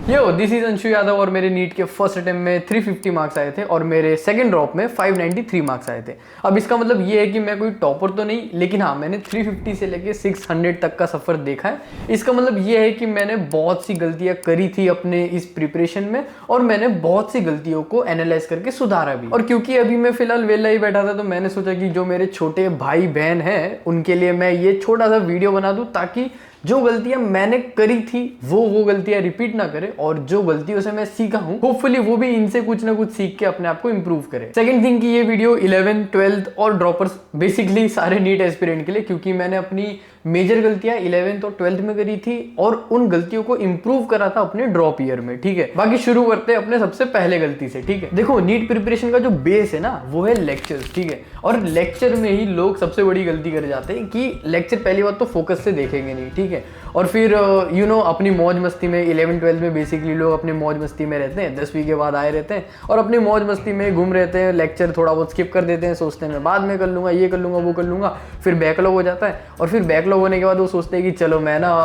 Yo this is Anshu Yadav और मेरे NEET के फर्स्ट अटेम्प्ट में 350 मार्क्स आए थे और मेरे सेकंड ड्रॉप में 593 मार्क्स आए थे। अब इसका मतलब ये है कि मैं कोई टॉपर तो नहीं, लेकिन हाँ मैंने 350 से लेके 600 तक का सफर देखा है। इसका मतलब ये है कि मैंने बहुत सी गलतियां करी थी अपने इस प्रिपरेशन में और मैंने बहुत सी गलतियों को एनालाइज करके सुधारा भी। और क्योंकि अभी मैं फिलहाल वेला ही बैठा था तो मैंने सोचा कि जो मेरे छोटे भाई बहन हैं उनके लिए मैं ये छोटा सा वीडियो बना दूं ताकि जो गलतियां मैंने करी थी वो गलतियां रिपीट ना करे और जो गलतियों से मैं सीखा हूं होपफुली वो भी इनसे कुछ ना कुछ सीख के अपने आप को इंप्रूव करे। सेकंड थिंग कि ये वीडियो 11th 12th और ड्रॉपर्स बेसिकली सारे नीट एस्पिरेंट के लिए, क्योंकि मैंने अपनी मेजर गलतियां 11th और 12th में करी थी और उन गलतियों को इंप्रूव करा था अपने ड्रॉप ईयर में। ठीक है, बाकी शुरू करते हैं अपने सबसे पहले गलती से। ठीक है, देखो नीट प्रिपरेशन का जो बेस है ना वो है लेक्चर्स। ठीक है, और लेक्चर में ही लोग सबसे बड़ी गलती कर जाते हैं कि लेक्चर पहली बात तो फोकस से देखेंगे नहीं। ठीक है, और फिर अपनी मौज मस्ती में 11th 12th में बेसिकली लोग अपनी मौज मस्ती में रहते हैं, 10वीं के बाद आए रहते हैं और अपनी मौज मस्ती में घूम रहते हैं, लेक्चर थोड़ा बहुत स्किप कर देते हैं, सोचते हैं मैं बाद में कर लूंगा, ये कर लूंगा, वो कर लूंगा, फिर बैकलॉग हो जाता है और फिर बैकलॉग होने के बाद वो सोचते हैं कि चलो मैं ना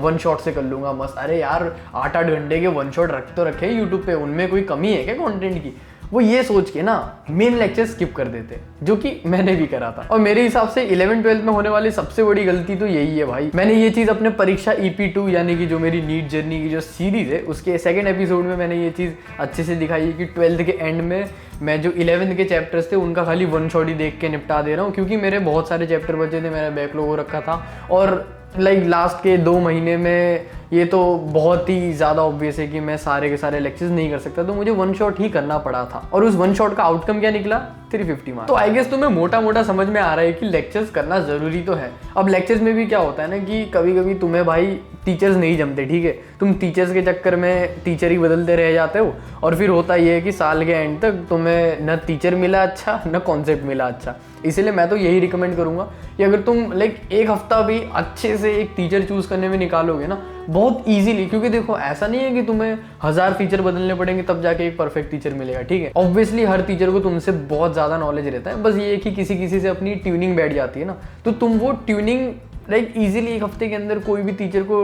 वन शॉट से कर लूंगा मस्त। अरे यार 8-8 घंटे के वन शॉट रख तो रखे यूट्यूब पे, उनमें कोई कमी है क्या कंटेंट की? वो ये सोच के ना मेन लेक्चर स्किप कर देते, जो कि मैंने भी करा था। और मेरे हिसाब से 11th 12th में होने वाली सबसे बड़ी गलती तो यही है भाई। मैंने ये चीज अपने परीक्षा EP2 यानी कि जो मेरी नीट जर्नी की जो सीरीज है उसके सेकंड एपिसोड में मैंने ये चीज अच्छे से दिखाई है कि 12th के एंड में मैं जो 11th के चैप्टर्स थे उनका खाली वन शॉट ही देख के निपटा दे रहा हूँ, क्योंकि मेरे बहुत सारे चैप्टर बचे थे, मेरा बैकलॉग हो रखा था और लास्ट के 2 महीने में ये तो बहुत ही ज़्यादा ऑब्वियस है कि मैं सारे के सारे लेक्चर्स नहीं कर सकता, तो मुझे वन शॉट ही करना पड़ा था। और उस वन शॉट का आउटकम क्या निकला? 350 मार्क्स। तो आई गेस तुम्हें मोटा मोटा समझ में आ रहा है कि लेक्चर्स करना ज़रूरी तो है। अब लेक्चर्स में भी क्या होता है ना कि कभी कभी तुम्हें भाई टीचर्स नहीं जमते। ठीक है, तुम टीचर्स के चक्कर में टीचर ही बदलते रह जाते हो और फिर होता ये है कि साल के एंड तक तुम्हें न टीचर मिला अच्छा न कॉन्सेप्ट मिला अच्छा। इसीलिए मैं तो यही रिकमेंड करूंगा कि अगर तुम एक हफ्ता भी अच्छे से एक टीचर चूज करने में निकालोगे ना बहुत इजीली, क्योंकि देखो ऐसा नहीं है कि तुम्हें 1000 टीचर बदलने पड़ेंगे तब जाके एक परफेक्ट टीचर मिलेगा। ठीक है, ऑब्वियसली हर टीचर को तुमसे बहुत ज़्यादा नॉलेज रहता है, बस ये है कि किसी किसी से अपनी ट्यूनिंग बैठ जाती है ना, तो तुम वो ट्यूनिंग इजीली एक हफ्ते के अंदर कोई भी टीचर को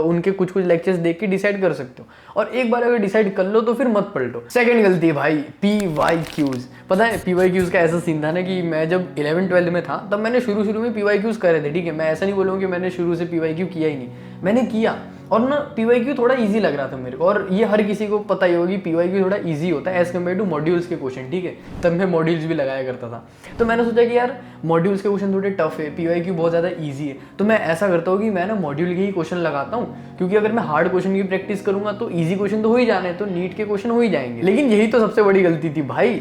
उनके कुछ कुछ लेक्चर्स देख के डिसाइड कर सकते हो और एक बार अगर डिसाइड कर लो तो फिर मत पलटो। सेकंड गलती है भाई PYQs। पता है PYQs का ऐसा सीन था ना कि मैं जब 11th 12th में था तब मैंने शुरू में PYQs करे थे। ठीक है, मैं ऐसा नहीं बोलूँगा कि मैंने शुरू से PYQ किया ही नहीं, मैंने किया और ना PYQ थोड़ा इजी लग रहा था मेरे को और ये हर किसी को पता ही होगी PYQ थोड़ा इजी होता है एज कम्पेयर टू मॉड्यूल्स के क्वेश्चन। ठीक है, तब मैं मॉड्यूल्स भी लगाया करता था, तो मैंने सोचा कि यार मॉड्यूल्स के क्वेश्चन थोड़े टफ है, PYQ बहुत ज़्यादा ईजी है, तो मैं ऐसा करता हूँ कि मैं ना मॉड्यूल के ही क्वेश्चन लगाता हूँ, क्योंकि अगर मैं हार्ड क्वेश्चन की प्रैक्टिस करूंगा तो ईजी क्वेश्चन तो हो ही जाने, तो नीट के क्वेश्चन हो ही जाएंगे। लेकिन यही तो सबसे बड़ी गलती थी भाई।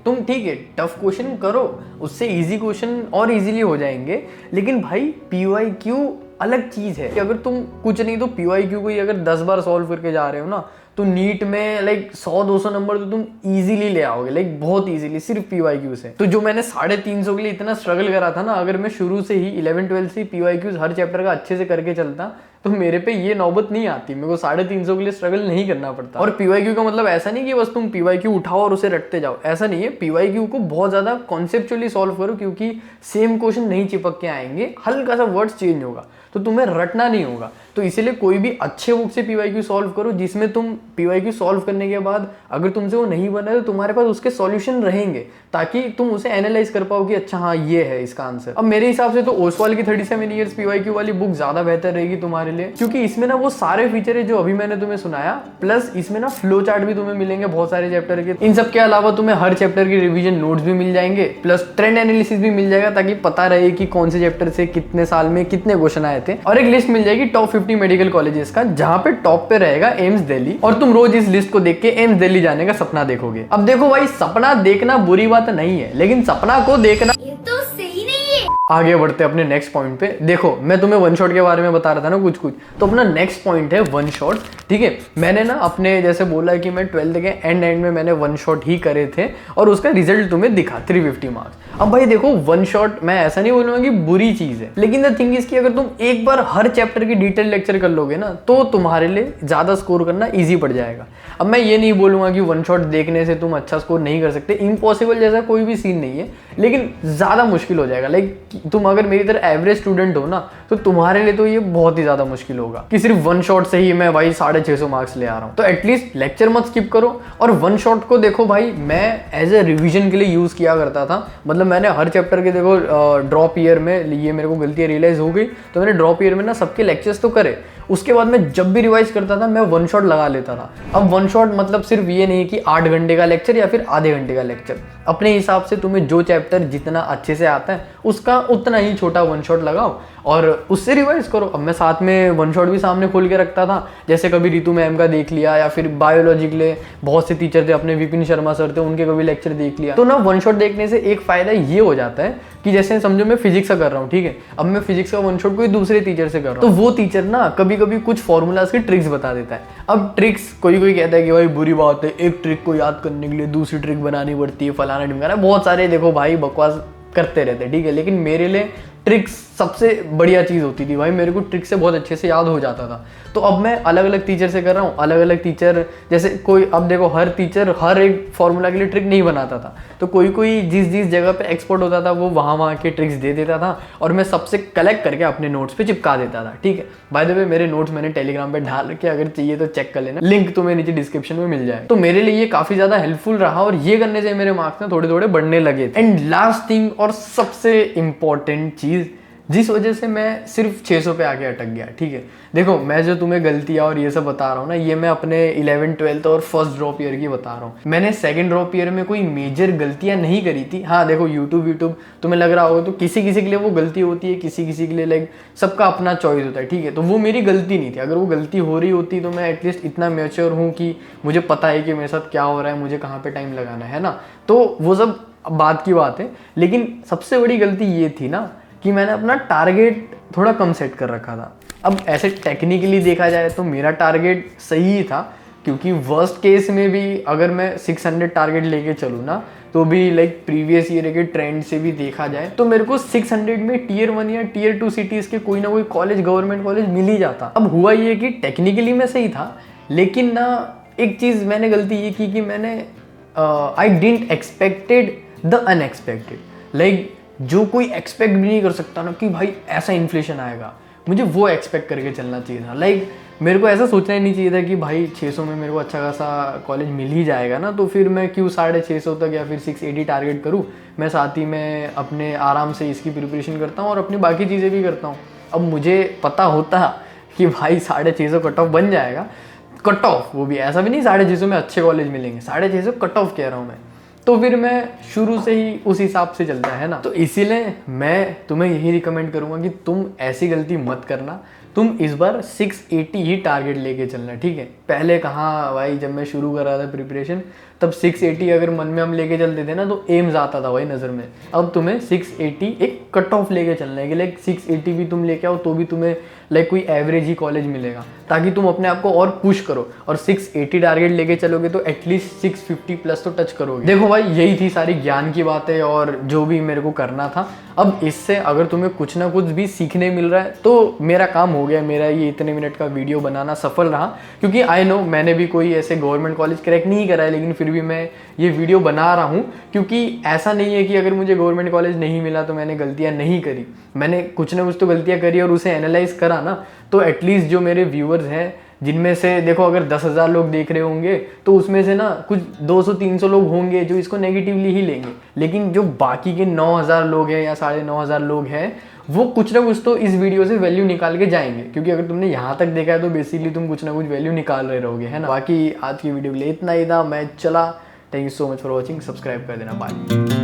तुम ठीक है टफ क्वेश्चन करो, उससे ईजी क्वेश्चन और ईजिली हो जाएंगे, लेकिन भाई PYQ अलग चीज है कि अगर तुम कुछ नहीं तो PYQ को ही अगर 10 बार सॉल्व करके जा रहे हो ना तो नीट में 100-200 नंबर तो तुम इजीली ले आओगे, बहुत इजीली सिर्फ PYQ से। तो जो मैंने 350 के लिए इतना स्ट्रगल करा था ना, अगर मैं शुरू से ही 11th 12th से PYQs हर चैप्टर का अच्छे से करके चलता तो मेरे पे ये नौबत नहीं आती, मेरे को 350 के लिए स्ट्रगल नहीं करना पड़ता। और PYQ का मतलब ऐसा नहीं कि बस तुम PYQ उठाओ और उसे रटते जाओ, ऐसा नहीं है। PYQ को बहुत ज्यादा कॉन्सेप्चुअली सॉल्व करो, क्योंकि सेम क्वेश्चन नहीं चिपक के आएंगे, हल्का सा वर्ड्स चेंज होगा, तो तुम्हें रटना नहीं होगा। तो इसीलिए कोई भी अच्छे बुक से PYQ सॉल्व करो, जिसमें तुम PYQ सॉल्व करने के बाद अगर तुमसे वो नहीं बना तो तुम्हारे पास उसके सॉल्यूशन रहेंगे, ताकि तुम उसे एनालाइज कर पाओ कि अच्छा हाँ ये है इसका आंसर। अब मेरे हिसाब से तो ओसवाल की 37 ईयर्स PYQ वाली बुक ज्यादा बेहतर रहेगी तुम्हारे लिए, क्योंकि इसमें ना वो सारे फीचर है जो अभी मैंने तुम्हें सुनाया, प्लस इसमें ना फ्लो चार्ट भी तुम्हें मिलेंगे बहुत सारे चैप्टर के। इन सब के अलावा तुम्हें हर चैप्टर की रिवीजन नोट्स भी मिल जाएंगे, प्लस ट्रेंड एनालिसिस भी मिल जाएगा, ताकि पता रहे कि कौन से चैप्टर से कितने साल में कितने क्वेश्चन आए थे। और एक लिस्ट मिल जाएगी टॉप 50 मेडिकल कॉलेजेस का, जहां पे टॉप पे रहेगा एम्स दिल्ली, और तुम रोज इस लिस्ट को देख के एम्स दिल्ली जाने का सपना देखोगे। अब देखो भाई, सपना देखना बुरी बात नहीं है, लेकिन सपना को देखना ये तो सही नहीं है। आगे बढ़ते अपने नेक्स्ट पॉइंट पे। देखो मैं तुम्हें वन शॉट के बारे में बता रहा था ना कुछ, तो अपना नेक्स्ट पॉइंट है वन शॉट। ठीक है, मैंने ना अपने जैसे बोला कि मैं 12th के एंड में मैंने वन शॉट ही करे थे और उसका रिजल्ट तुम्हें दिखा 350 मार्क्स। अब भाई देखो वन शॉट मैं ऐसा नहीं बोलूंगा कि बुरी चीज है, लेकिन द थिंग इज कि अगर तुम एक बार हर चैप्टर की डिटेल लेक्चर कर लोगे ना तो तुम्हारे लिए ज्यादा स्कोर करना इजी पड़ जाएगा। अब मैं ये नहीं बोलूंगा कि वन शॉट देखने से तुम अच्छा स्कोर नहीं कर सकते, इम्पॉसिबल जैसा कोई भी सीन नहीं है, लेकिन ज्यादा मुश्किल हो जाएगा। लाइक तुम अगर मेरी तरह एवरेज स्टूडेंट हो ना तो तुम्हारे लिए तो ये बहुत ही ज्यादा मुश्किल होगा कि सिर्फ वन शॉट से ही मैं भाई 650 मार्क्स ले आ रहा हूँ। तो एटलीस्ट लेक्चर मत स्किप करो और वन शॉट को देखो भाई मैं एज ए रिविजन के लिए यूज किया करता था। मतलब मैंने हर चैप्टर के देखो ड्रॉप ईयर में ये मेरे को गलतियां रियलाइज हो गई तो मैंने ड्रॉप ईयर में ना सबके लेक्चर्स तो करे, उसके बाद मैं जब भी रिवाइज करता था मैं वन शॉट लगा लेता था। अब वन शॉट मतलब सिर्फ ये नहीं कि 8 घंटे का लेक्चर या फिर आधे घंटे का लेक्चर, अपने हिसाब से तुम्हें जो चैप्टर जितना अच्छे से आता है उसका उतना ही छोटा वन शॉट लगाओ और उससे रिवाइज करो। अब मैं साथ में वन शॉट भी सामने खोल के रखता था, जैसे कभी रितु मैम का देख लिया या फिर बायोलॉजी के लिए बहुत से टीचर थे अपने विपिन शर्मा सर थे उनके कभी लेक्चर देख लिया। तो ना वन शॉट देखने से एक फायदा ये हो जाता है कि जैसे समझो मैं फिजिक्स का कर रहा हूँ, ठीक है, अब मैं फिजिक्स का वन शॉट कोई दूसरे टीचर से कर रहा हूँ तो वो टीचर ना कभी कभी कुछ फॉर्मूलाज के ट्रिक्स बता देता है। अब ट्रिक्स कोई कहता है कि भाई बुरी बात है, एक ट्रिक को याद करने के लिए दूसरी ट्रिक बनानी पड़ती है, फलाना ढिमकाना, बहुत सारे देखो भाई बकवास करते रहते, ठीक है, लेकिन मेरे लिए ट्रिक्स सबसे बढ़िया चीज़ होती थी भाई, मेरे को ट्रिक से बहुत अच्छे से याद हो जाता था। तो अब मैं अलग अलग टीचर से कर रहा हूँ, अलग अलग टीचर जैसे कोई, अब देखो हर टीचर हर एक फॉर्मूला के लिए ट्रिक नहीं बनाता था, तो कोई जिस जगह पे एक्सपर्ट होता था वो वहाँ के ट्रिक्स दे देता था और मैं सबसे कलेक्ट करके अपने नोट्स पे चिपका देता था, ठीक है। बाय द वे मेरे नोट्स मैंने टेलीग्राम पे डाल रखे, अगर चाहिए तो चेक कर लेना, लिंक तुम्हें नीचे डिस्क्रिप्शन में मिल जाए। तो मेरे लिए ये काफ़ी ज़्यादा हेल्पफुल रहा और ये करने से मेरे मार्क्स ना थोड़े थोड़े बढ़ने लगे। एंड लास्ट थिंग और सबसे इंपॉर्टेंट चीज़ जिस वजह से मैं सिर्फ 600 पे आके अटक गया, ठीक है, देखो मैं जो तुम्हें गलतियां और ये सब बता रहा हूँ ना, ये मैं अपने 11th 12th और फर्स्ट ड्रॉप ईयर की बता रहा हूँ। मैंने सेकंड ड्रॉप ईयर में कोई मेजर गलतियां नहीं करी थी। हाँ देखो यूट्यूब तुम्हें लग रहा होगा तो किसी के लिए वो गलती होती है, किसी के लिए लाइक सबका अपना चॉइस होता है, ठीक है, तो वो मेरी गलती नहीं थी। अगर वो गलती हो रही होती तो मैं एटलीस्ट इतना मैच्योर हूँ कि मुझे पता है कि मेरे साथ क्या हो रहा है, मुझे कहाँ पर टाइम लगाना है ना, तो वो सब बात की बात है। लेकिन सबसे बड़ी गलती ये थी ना कि मैंने अपना टारगेट थोड़ा कम सेट कर रखा था। अब ऐसे टेक्निकली देखा जाए तो मेरा टारगेट सही ही था, क्योंकि वर्स्ट केस में भी अगर मैं 600 टारगेट लेके चलूँ ना तो भी लाइक प्रीवियस ईयर के ट्रेंड से भी देखा जाए तो मेरे को 600 में Tier 1 या Tier 2 सिटीज़ के कोई ना कोई कॉलेज, गवर्नमेंट कॉलेज मिल ही जाता। अब हुआ ये कि टेक्निकली मैं सही था, लेकिन ना एक चीज़ मैंने गलती ये की कि मैंने I didn't expected the unexpected. Like जो कोई एक्सपेक्ट भी नहीं कर सकता ना कि भाई ऐसा इन्फ्लेशन आएगा, मुझे वो एक्सपेक्ट करके चलना चाहिए था। लाइक मेरे को ऐसा सोचना ही नहीं चाहिए था कि भाई 600 में मेरे को अच्छा खासा कॉलेज मिल ही जाएगा ना, तो फिर मैं क्यों 650 तक या फिर 680 टारगेट करूँ। मैं साथ ही में अपने आराम से इसकी प्रिपरेशन करता हूँ और अपनी बाकी चीज़ें भी करता हूँ। अब मुझे पता होता कि भाई 650 कट ऑफ बन जाएगा, कट ऑफ वो भी ऐसा भी नहीं 650 में अच्छे कॉलेज मिलेंगे, 650 कट ऑफ कह रहा हूँ मैं, तो फिर मैं शुरू से ही उस हिसाब से चलता है ना। तो इसीलिए मैं तुम्हें यही रिकमेंड करूंगा कि तुम ऐसी गलती मत करना, तुम इस बार 680 ही टारगेट लेके चलना, ठीक है। पहले कहाँ भाई, जब मैं शुरू कर रहा था प्रिपरेशन तब 680 अगर मन में हम लेके चलते थे ना तो एम्स आता था भाई नज़र में। अब तुम्हें 680 एक कट ऑफ लेके चलना है कि लाइक 680 भी तुम लेके आओ तो भी तुम्हें लाइक कोई एवरेज ही कॉलेज मिलेगा, ताकि तुम अपने आप को और पुश करो। और 680 टारगेट लेके चलोगे तो एटलीस्ट 650 प्लस तो टच करोगे। देखो भाई यही थी सारी ज्ञान की बातें और जो भी मेरे को करना था। अब इससे अगर तुम्हें कुछ ना कुछ भी सीखने मिल रहा है तो मेरा काम हो गया, मेरा ये इतने मिनट का वीडियो बनाना सफल रहा। क्योंकि आई नो मैंने भी कोई ऐसे गवर्नमेंट कॉलेज क्रैक नहीं करा है, लेकिन फिर भी मैं ये वीडियो बना रहा हूँ, क्योंकि ऐसा नहीं है कि अगर मुझे गवर्नमेंट कॉलेज नहीं मिला तो मैंने गलतियाँ नहीं करी। मैंने कुछ ना कुछ तो गलतियाँ करी और उसे एनालाइज करा ना, तो एटलीस्ट जो मेरे व्यूअर्स हैं जिनमें से देखो अगर 10,000 लोग देख रहे होंगे तो उसमें से ना कुछ 200-300 लोग होंगे जो इसको नेगेटिवली ही लेंगे, लेकिन जो बाकी के 9,000 लोग हैं या 9,500 लोग हैं वो कुछ ना कुछ तो इस वीडियो से वैल्यू निकाल के जाएंगे। क्योंकि अगर तुमने यहाँ तक देखा है तो बेसिकली तुम कुछ ना कुछ वैल्यू निकाल रहे रहोगे, है ना। बाकी आज की वीडियो के लिए इतना ही था, मैं चला। Thank you so much for watching, subscribe कर देना, बाय।